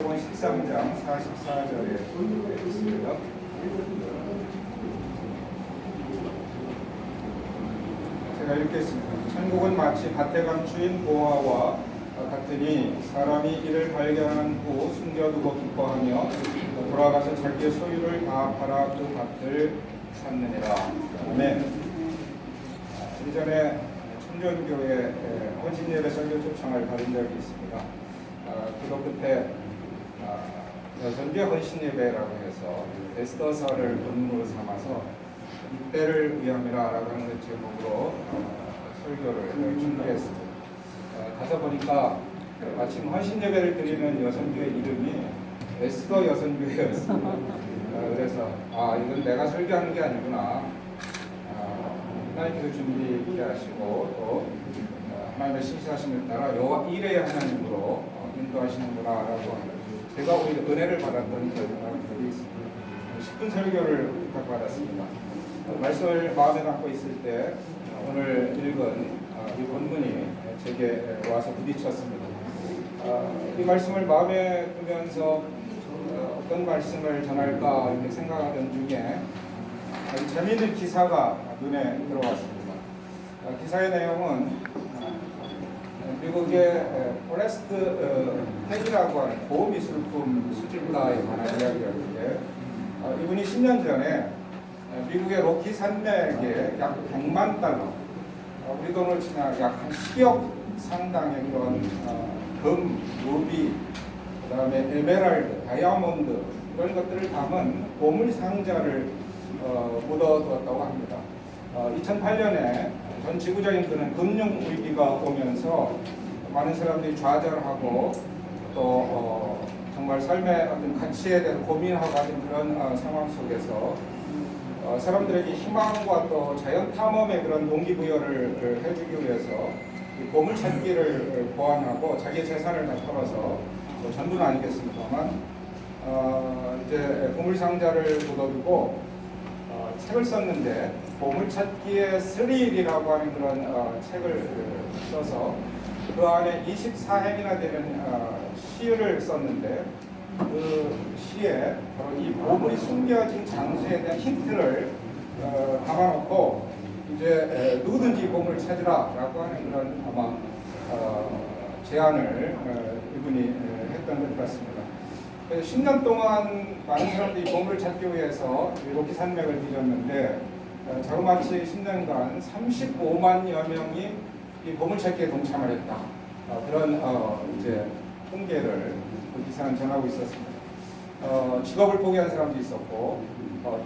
13장 44절에 있습니다. 제가 읽겠습니다. 천국은 마치 밭에 감추인 보화와 같으니 사람이 이를 발견한 후 숨겨두고 기뻐하며 돌아가서 자기의 소유를 다 팔아 그 밭을 샀느니라. 아멘. 이전에 천전교회 헌신예배 설교 초청을 받은 적이 있습니다. 기도 끝에 여선교 헌신예배라고 해서 에스더서를 본문으로 삼아서 이때를 위함이라라고 하는 제목으로 설교를 준비했습니다. 가서 보니까 마침 헌신예배를 드리는 여선교회 이름이 에스더 여선교회였습니다. 그래서 이건 내가 설교하는 게 아니구나. 하나님께서 준비케 하시고 또 하나님의 신실하심을 따라 여호와 이레의 하나님으로 인도하시는구나라고 하는 제가 오히려 은혜를 받았던 경험이 있습니다. 10분 설교를 부탁받았습니다. 말씀을 마음에 담고 있을 때 오늘 읽은 이 본문이 제게 와서 부딪혔습니다. 이 말씀을 마음에 두면서 어떤 말씀을 전할까 이렇게 생각하던 중에 아주 재미있는 기사가 눈에 들어왔습니다. 기사의 내용은 미국의 포레스트 팩이라고 하는 고미술품 수집가에 관한 이야기였는데 이분이 10년 전에 미국의 로키 산맥에 약 100만 달러, 우리 돈으로 치면 약 한 10억 상당의 그런 금, 루비, 그 다음에 에메랄드, 다이아몬드 이런 것들을 담은 보물 상자를 묻어두었다고 합니다. 2008년에 전 지구적인 그런 금융 위기가 오면서 많은 사람들이 좌절하고 또 정말 삶의 어떤 가치에 대해서 고민하고 하는 그런 상황 속에서 사람들에게 희망과 또 자연 탐험의 그런 동기부여를 해주기 위해서 보물 찾기를 고안하고 자기 재산을 다 털어서 전부는 아니겠습니다만 이제 보물 상자를 묻어두고 책을 썼는데 보물찾기의 스릴이라고 하는 그런 책을 써서 그 안에 24행이나 되는 시를 썼는데 그 시에 바로 이 보물이 숨겨진 장소에 대한 힌트를 담아놓고 이제 누구든지 이 보물을 찾으라라고 하는 그런 아마 제안을 이분이 했던 것 같습니다. 그래서 10년 동안 많은 사람들이 보물을 찾기 위해서 로키 산맥을 뒤졌는데 자그마치 10년간 35만여 명이 이 보물찾기에 동참을 했다. 그런 이제 통계를 그 기사는 전하고 있었습니다. 직업을 포기한 사람도 있었고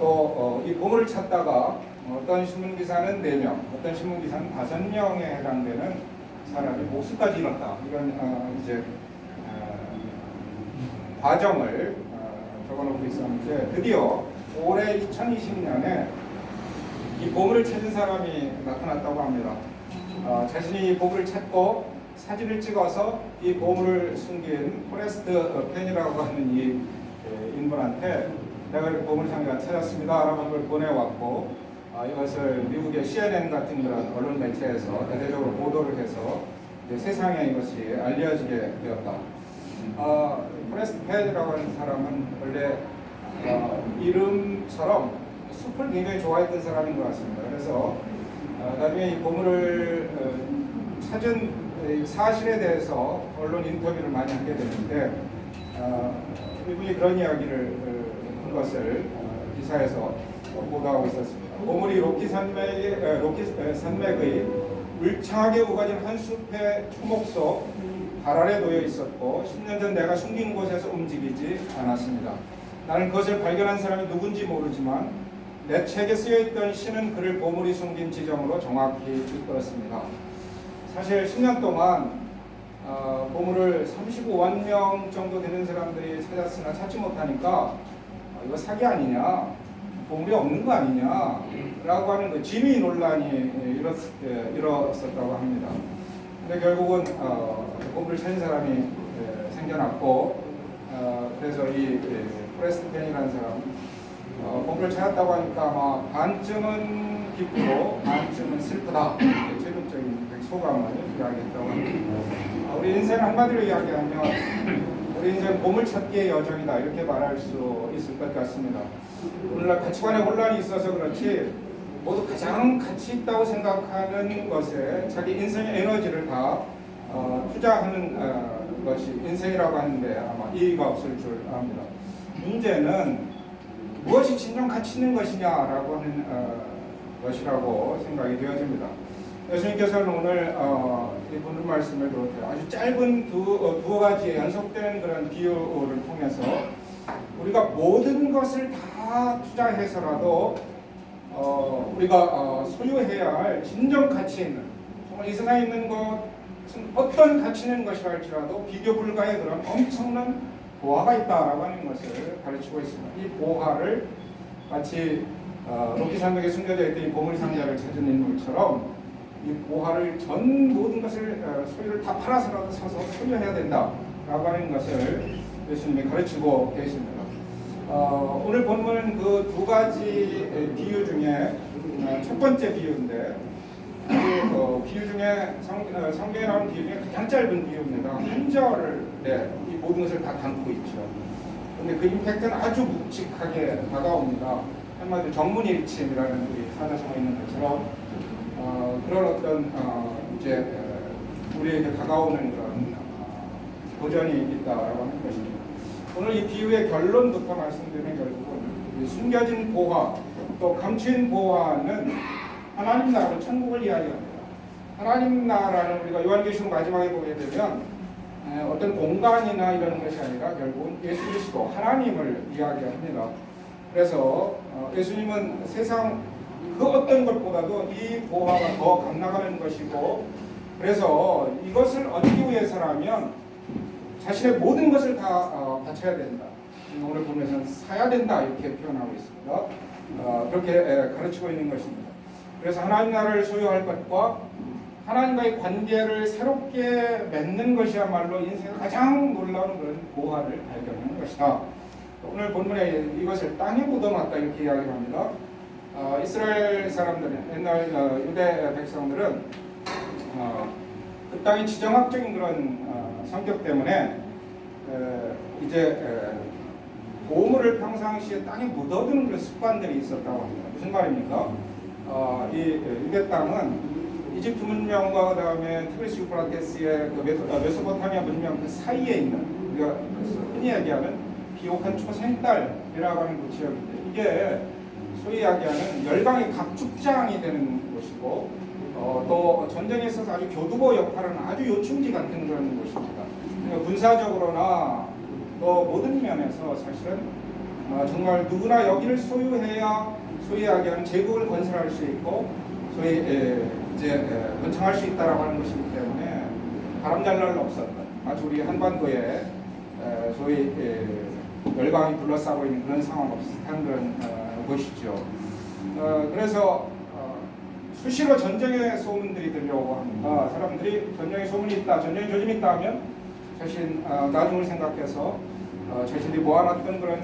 또 이 보물을 찾다가 어떤 신문기사는 4명, 어떤 신문기사는 5명에 해당되는 사람이 목숨까지 잃었다. 이런 이제 과정을 적어놓고 있었는데 드디어 올해 2020년에 이 보물을 찾은 사람이 나타났다고 합니다. 자신이 이 보물을 찾고 사진을 찍어서 이 보물을 숨긴 포레스트 펜이라고 하는 이 인물한테 내가 이렇게 보물 상자 찾았습니다 라는 걸 보내왔고 이것을 미국의 CNN 같은 그런 언론 매체에서 대대적으로 보도를 해서 이제 세상에 이것이 알려지게 되었다. 포레스트 펜이라고 하는 사람은 원래 이름처럼 숲을 굉장히 좋아했던 사람인 것 같습니다. 그래서 나중에 이 보물을 찾은 사실에 대해서 언론 인터뷰를 많이 하게 되는데 이분이 그런 이야기를 한 것을 기사에서 보도하고 있었습니다. 보물이 로키 산맥의 울창하게 우거진 한 숲의 초목 속 발 아래 놓여 있었고 10년 전 내가 숨긴 곳에서 움직이지 않았습니다. 나는 그것을 발견한 사람이 누군지 모르지만 내 책에 쓰여있던 시는 그를 보물이 숨긴 지점으로 정확히 이끌었습니다. 사실 10년 동안 보물을 35만 명 정도 되는 사람들이 찾았으나 찾지 못하니까 이거 사기 아니냐, 보물이 없는 거 아니냐 라고 하는 그 진위 논란이 일었었다고 합니다. 근데 결국은 보물을 찾은 사람이 생겨났고 그래서 이 포레스트 펜이라는 사람 보물을 찾았다고 하니까 아마 반쯤은 기쁘고 반쯤은 슬프다. 최종적인 소감을 이야기했다고 합니다. 우리 인생을 한마디로 이야기하면 우리 인생 보물찾기의 여정이다 이렇게 말할 수 있을 것 같습니다. 오늘날 가치관의 혼란이 있어서 그렇지 모두 가장 가치 있다고 생각하는 것에 자기 인생의 에너지를 다 투자하는 것이 인생이라고 하는데 아마 이의가 없을 줄 압니다. 문제는 무엇이 진정 가치 있는 것이냐라고 하는 것이라고 생각이 되어집니다. 예수님께서는 오늘 이 본문 말씀을 그렇게 아주 짧은 두 가지의 연속된 그런 비유를 통해서 우리가 모든 것을 다 투자해서라도 우리가 소유해야 할 진정 가치 있는 정말 이 세상에 있는 것은 어떤 가치 있는 것이라 할지라도 비교 불가의 그런 엄청난 보화가 있다라고 하는 것을 가르치고 있습니다. 이 보화를 마치 로키 산맥에 숨겨져 있던 이 보물 상자를 찾은 인물처럼 이 보화를 전 모든 것을 소유를 다 팔아서라도 사서 소유해야 된다라고 하는 것을 예수님이 가르치고 계십니다. 오늘 본문은 그 두 가지 비유 중에 첫 번째 비유인데 그 비유 중에 성경에 나오는 비유 중에 가장 짧은 비유입니다. 한 절에 이 모든 것을 다 담고 있죠. 그런데 그 임팩트는 아주 묵직하게 다가옵니다. 한마디로 정문일침이라는 우리 사자성어에 있는 것처럼 그런 어떤 이제 우리에게 다가오는 그런 도전이 있다라고 하는 것입니다. 오늘 이 비유의 결론부터 말씀드리면 결국은 숨겨진 보화 또 감추인 보화는 하나님 나라로 천국을 이야기합니다. 하나님 나라는 우리가 요한계시록 마지막에 보게 되면 어떤 공간이나 이런 것이 아니라 결국은 예수 그리스도 하나님을 이야기합니다. 그래서 예수님은 세상 그 어떤 것보다도 이 보화가 더 감나가는 것이고 그래서 이것을 얻기 위해서라면 자신의 모든 것을 다 바쳐야 된다. 오늘 보면서 사야 된다 이렇게 표현하고 있습니다. 그렇게 가르치고 있는 것입니다. 그래서 하나님 나라를 소유할 것과 하나님과의 관계를 새롭게 맺는 것이야말로 인생의 가장 놀라운 그런 보화를 발견하는 것이다. 오늘 본문에 이것을 땅에 묻어놨다 이렇게 이야기합니다. 이스라엘 사람들은 옛날 유대 백성들은 그 땅의 지정학적인 그런 성격 때문에 이제 보물을 평상시에 땅에 묻어두는 그런 습관들이 있었다고 합니다. 무슨 말입니까? 이 유대 땅은 이집트 문명과 그다음에 티그리스 유프라테스의 그 메소포타미아 문명 그 사이에 있는 우리가 흔히 얘기하는 비옥한 초생딸이라고 하는 그 지역인데 이게 소위 이야기하는 열강의 각축장이 되는 곳이고 또 전쟁에 있어서 아주 교두보 역할을 하는 아주 요충지 같은 그런 곳입니다. 그러니까 군사적으로나 또 모든 면에서 사실은 정말 누구나 여기를 소유해야 소위 이야기하는 제국을 건설할 수 있고 소위 이제 번창할 수 있다라고 하는 것이기 때문에 바람잘 날 없었던 아주 우리 한반도에 소위 열강이 둘러싸고 있는 그런 상황과 비슷한 그런 것이죠. 그래서 수시로 전쟁의 소문들이 들려오고 합니다. 사람들이 전쟁의 소문이 있다, 전쟁의 조짐이 있다 하면 자신 나중을 생각해서 자신들이 모아놨던 그런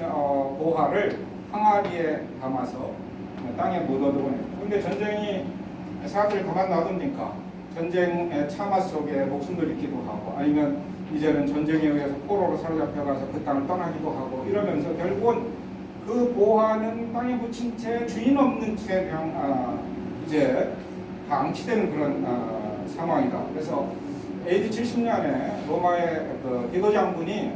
보화를 항아리에 담아서 땅에 묻어두고 그런데 전쟁이 사람들이 가만 놔둡니까? 전쟁의 참화 속에 목숨도 잃기도 하고 아니면 이제는 전쟁에 의해서 포로로 사로잡혀가서 그 땅을 떠나기도 하고 이러면서 결국은 그 보화는 땅에 묻힌 채 주인 없는 채 그냥 이제 다 앙치되는 그런 상황이다. 그래서 AD 70년에 로마의 그 디도 장군이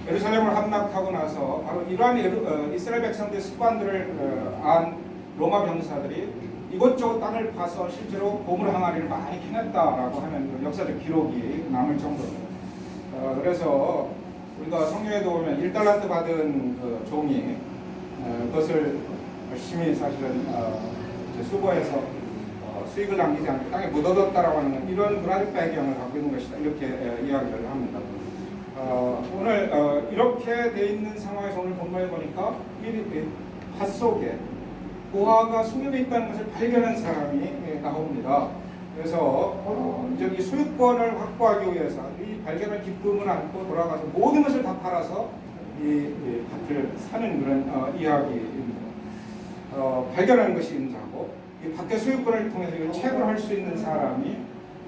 예루살렘을 함락하고 나서 바로 이러한 이스라엘 백성들의 습관들을 안 로마 병사들이 이곳저곳 땅을 파서 실제로 보물 항아리를 많이 캐냈다라고 하는 역사적 기록이 남을 정도입니다. 그래서 우리가 성경에도 보면 1달란트 받은 그 종이 그것을 열심히 사실은 수고해서 수익을 남기지 않고 땅에 묻어뒀다라고 하는 이런 문화적 배경을 갖고 있는 것이다 이렇게 이야기를 합니다. 오늘 이렇게 돼 있는 상황에서 오늘 본문에 보니까 이 밭속에 보화가 숨겨져 있다는 것을 발견한 사람이 나옵니다. 그래서 이제 이 소유권을 확보하기 위해서 이 발견한 기쁨을 안고 돌아가서 모든 것을 다 팔아서 이 밭을 사는 그런 이야기입니다. 발견하는 것이 인자고 이 밭의 소유권을 통해서 이걸 채굴할 수 있는 사람이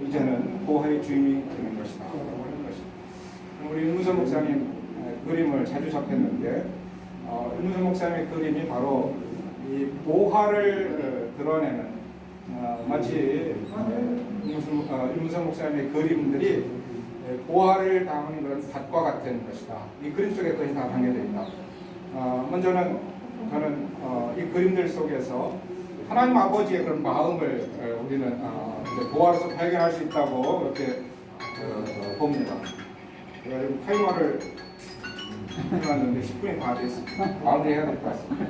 이제는 보화의 주인이 되는 것이다 라고 하는 것입니다. 우리 윤무선 목사님 그림을 자주 접했는데 윤무선 목사님의 그림이 바로 이 보화를 드러내는 마치 윤무선 목사님의 그림들이 보화를 담은 그런 밭과 같은 것이다. 이 그림 속에 그것이 다 담겨져 있다. 먼저는 저는 이 그림들 속에서 하나님 아버지의 그런 마음을 우리는 이제 보화로서 발견할 수 있다고 이렇게 봅니다. 그래가지고 타이머를 해놨는데 10분이 다 됐습니다. 마무리해야 될 것 같습니다.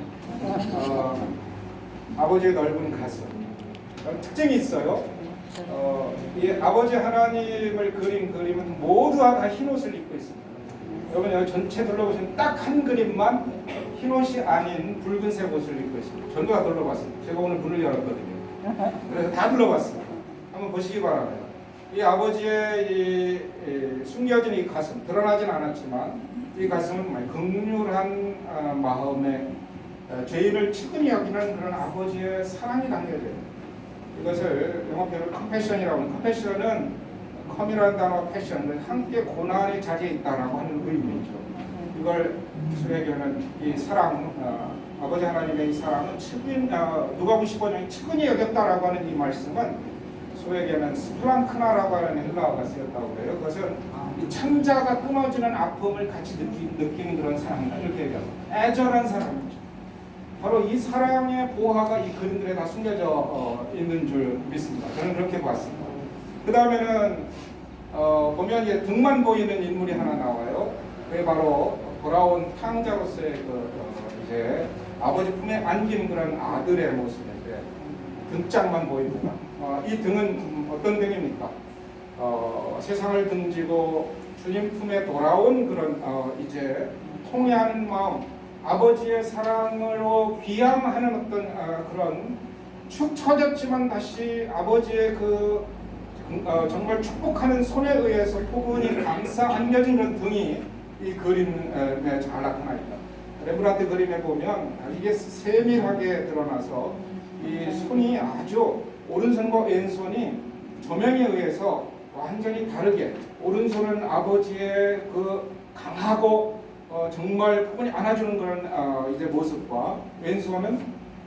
아버지의 넓은 가슴 특징이 있어요. 이 아버지 하나님을 그린 그림은 모두가 다 흰 옷을 입고 있습니다. 여러분 여기 전체 둘러보시면 딱 한 그림만 흰 옷이 아닌 붉은색 옷을 입고 있습니다. 전부 다 둘러봤습니다. 제가 오늘 문을 열었거든요. 그래서 다 둘러봤습니다. 한번 보시기 바랍니다. 이 아버지의 이 숨겨진 이 가슴, 드러나진 않았지만 이 가슴은 정말 긍휼한 마음에 죄인을 측은히 여기는 그런 아버지의 사랑이 담겨져 있습니다. 이것을 영어표로 컴패션이라고 합니다. 컴패션은 컴이라는 단어와 패션은 함께 고난이 자리에 있다라고 하는 의미죠. 이걸 수레교는 이 사랑, 아버지 하나님의 이 사랑은 누가복음 15장에 측은히 여겼다라고 하는 이 말씀은 소에게는 스플랑크나라고 하는 헬라어가 쓰였다고 그래요. 그것은 이 창자가 끊어지는 아픔을 같이 느끼는 그런 사랑이다 이렇게 얘기합니다. 애절한 사랑이죠. 바로 이 사랑의 보화가 이 그림들에 다 숨겨져 있는 줄 믿습니다. 저는 그렇게 봤습니다. 그 다음에는 보면 이제 등만 보이는 인물이 하나 나와요. 그게 바로 돌아온 탕자로서의 이제 아버지 품에 안긴 그런 아들의 모습인데 등짝만 보입니다. 이 등은 어떤 등입니까? 세상을 등지고 주님 품에 돌아온 그런 이제 통회하는 마음, 아버지의 사랑으로 귀향하는 어떤 그런 축 처졌지만 다시 아버지의 그 정말 축복하는 손에 의해서 포근히 감싸 안겨진 그런 등이 이 그림에 잘 나타나 있다. 레브란트 그림에 보면 이게 세밀하게 드러나서 이 손이 아주 오른손과 왼손이 조명에 의해서 완전히 다르게 오른손은 아버지의 그 강하고 정말 포근히 안아주는 그런 이제 모습과 왼손은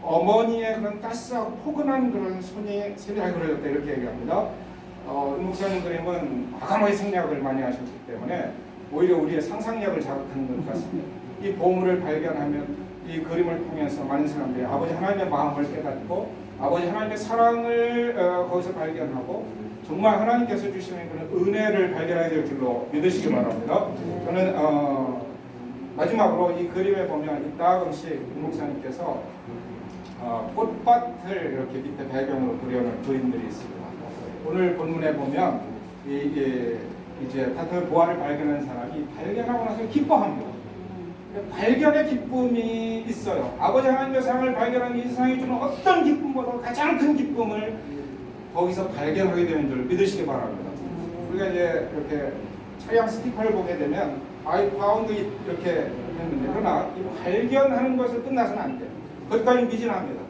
어머니의 그런 따스하고 포근한 그런 손이 세밀하게 그려졌다 이렇게 얘기합니다. 목사님 그림은 과감하게 생략을 많이 하셨기 때문에 오히려 우리의 상상력을 자극하는 것 같습니다. 이 보물을 발견하면 이 그림을 통해서 많은 사람들이 아버지 하나님의 마음을 깨닫고 아버지 하나님의 사랑을 거기서 발견하고 정말 하나님께서 주시는 그런 은혜를 발견하게 될 줄로 믿으시기 바랍니다. 저는 마지막으로 이 그림에 보면 이따금씩 목사님께서 꽃밭을 이렇게 밑에 배경으로 그려놓은 그림들이 있습니다. 오늘 본문에 보면 이제 같은 보화를 발견한 사람이 발견하고 나서 기뻐합니다. 발견의 기쁨이 있어요. 아버지 하나님의 사랑을 발견한 이 세상이 주는 어떤 기쁨보다 가장 큰 기쁨을 거기서 발견하게 되는 줄 믿으시기 바랍니다. 우리가 이제 이렇게 차량 스티커를 보게 되면 I found it 이렇게 했는데 그러나 이 발견하는 것을 끝나서는 안 돼요. 거기까지 미진합니다.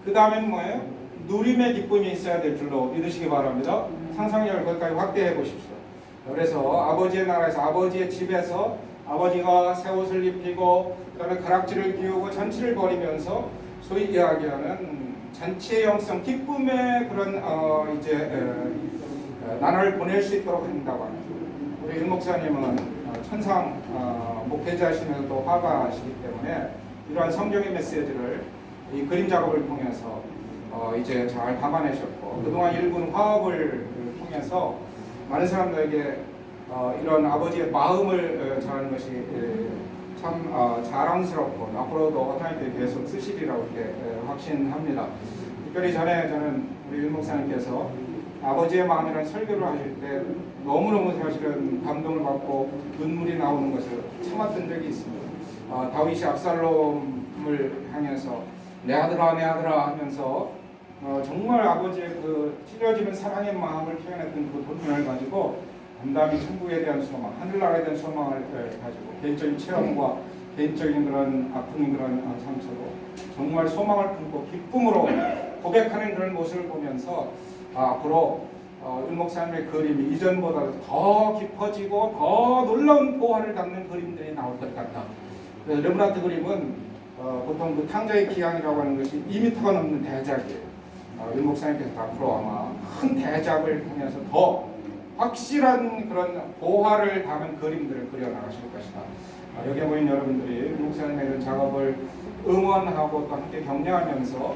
그 다음에는 뭐예요? 누림의 기쁨이 있어야 될 줄로 믿으시기 바랍니다. 상상력을 거기까지 확대해 보십시오. 그래서 아버지의 나라에서 아버지의 집에서 아버지가 새 옷을 입히고 그다음에 가락지를 기우고 잔치를 벌이면서 소위 이야기하는 잔치의 영성, 기쁨의 그런 나날을 보낼 수 있도록 한다고 합니다. 우리 윤 목사님은 천상 목회자시면서 또 화가시기 때문에 이러한 성경의 메시지를 이 그림 작업을 통해서 이제 잘 담아내셨고 그동안 일군 화업을 통해서 많은 사람들에게 이런 아버지의 마음을 전하는 것이 참 자랑스럽고 앞으로도 하나님께 계속 쓰시리라고 이렇게 확신합니다. 특별히 전에 저는 우리 윤 목사님께서 아버지의 마음이라는 설교를 하실 때 너무너무 사실은 감동을 받고 눈물이 나오는 것을 참았던 적이 있습니다. 다윗이 압살롬을 향해서 내 아들아 내 아들아 하면서 정말 아버지의 그 찢어지는 사랑의 마음을 표현했던 그 본문을 가지고 담담히 천국에 대한 소망, 하늘나라에 대한 소망을 가지고 개인적인 체험과 개인적인 그런 아픈 그런 상처로 정말 소망을 품고 기쁨으로 고백하는 그런 모습을 보면서 앞으로 윤 목사님의 그림이 이전보다 더 깊어지고 더 놀라운 보화를 담는 그림들이 나올 것 같다. 르브란트 그림은 보통 그 탕자의 기양이라고 하는 것이 2m가 넘는 대작이에요. 윤 목사님께서 앞으로 아마 큰 대작을 통해서 더 확실한 그런 보화를 담은 그림들을 그려나가실 것이다. 여기에 모인 여러분들이 윤 목사님의 이런 작업을 응원하고 또 함께 격려하면서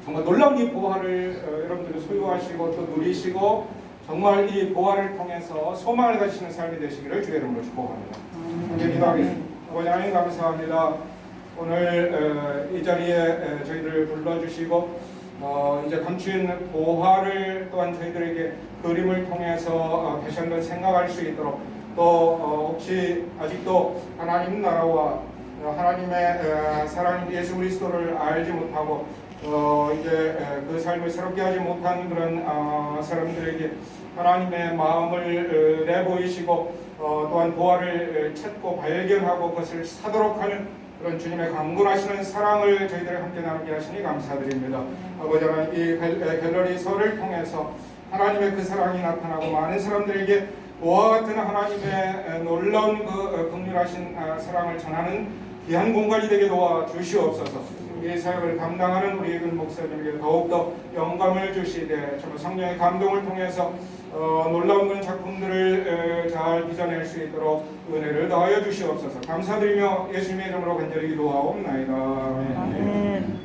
정말 놀라운 이 보화를 여러분들이 소유하시고 또 누리시고 정말 이 보화를 통해서 소망을 가지시는 삶이 되시기를 주의 이름으로 축복합니다. 함께 기도하겠습니다. 아버지 하나님 감사합니다. 오늘 이 자리에 저희들을 불러주시고 이제 감추인 보화를 또한 저희들에게 그림을 통해서 다시 한번 생각할 수 있도록 또 혹시 아직도 하나님 나라와 하나님의 사랑인 예수 그리스도를 알지 못하고 이제 그 삶을 새롭게 하지 못한 그런 사람들에게 하나님의 마음을 내보이시고 또한 보화를 찾고 발견하고 그것을 사도록 하는 그런 주님의 강군하시는 사랑을 저희들이 함께 나누게 하시니 감사드립니다. 아버지 하나님 이 갤러리서를 통해서 하나님의 그 사랑이 나타나고 많은 사람들에게 보화 같은 하나님의 놀라운 그 긍휼하신 사랑을 전하는 귀한 공간이 되게 도와주시옵소서. 이 사역을 감당하는 우리 윤 목사님에게 더욱더 영감을 주시되 정말 성령의 감동을 통해서 놀라운 그런 작품들을 잘 빚어낼 수 있도록 은혜를 더하여 주시옵소서. 감사드리며 예수님의 이름으로 간절히 기도하옵나이다. 아멘.